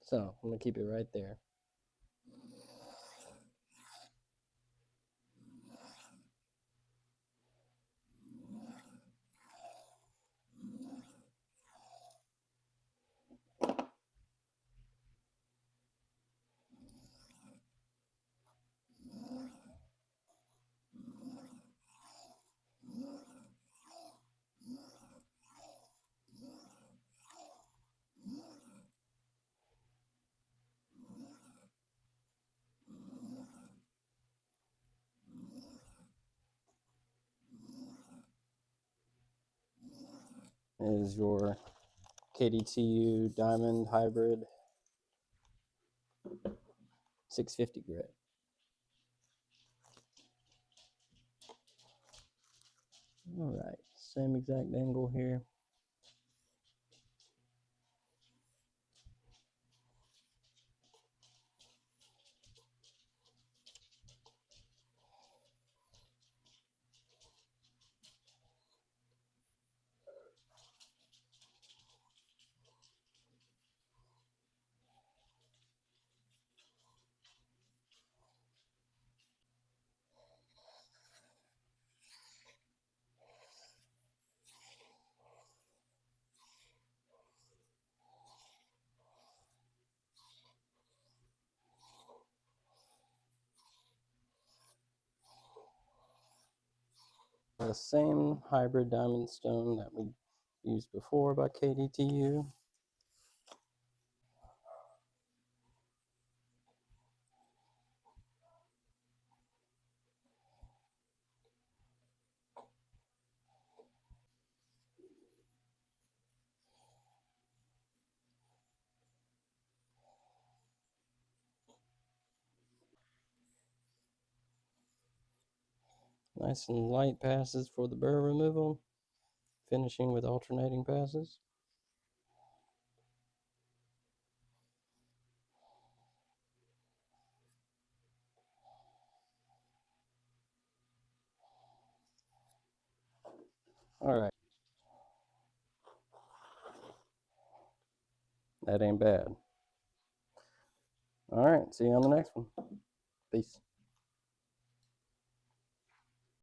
So I'm going to keep it right there. Is your KDTU Diamond Hybrid 650 grit. All right, same exact angle here. The same hybrid diamond stone that we used before by KDTU. Nice and light passes for the burr removal, finishing with alternating passes. All right. That ain't bad. All right, see you on the next one. Peace.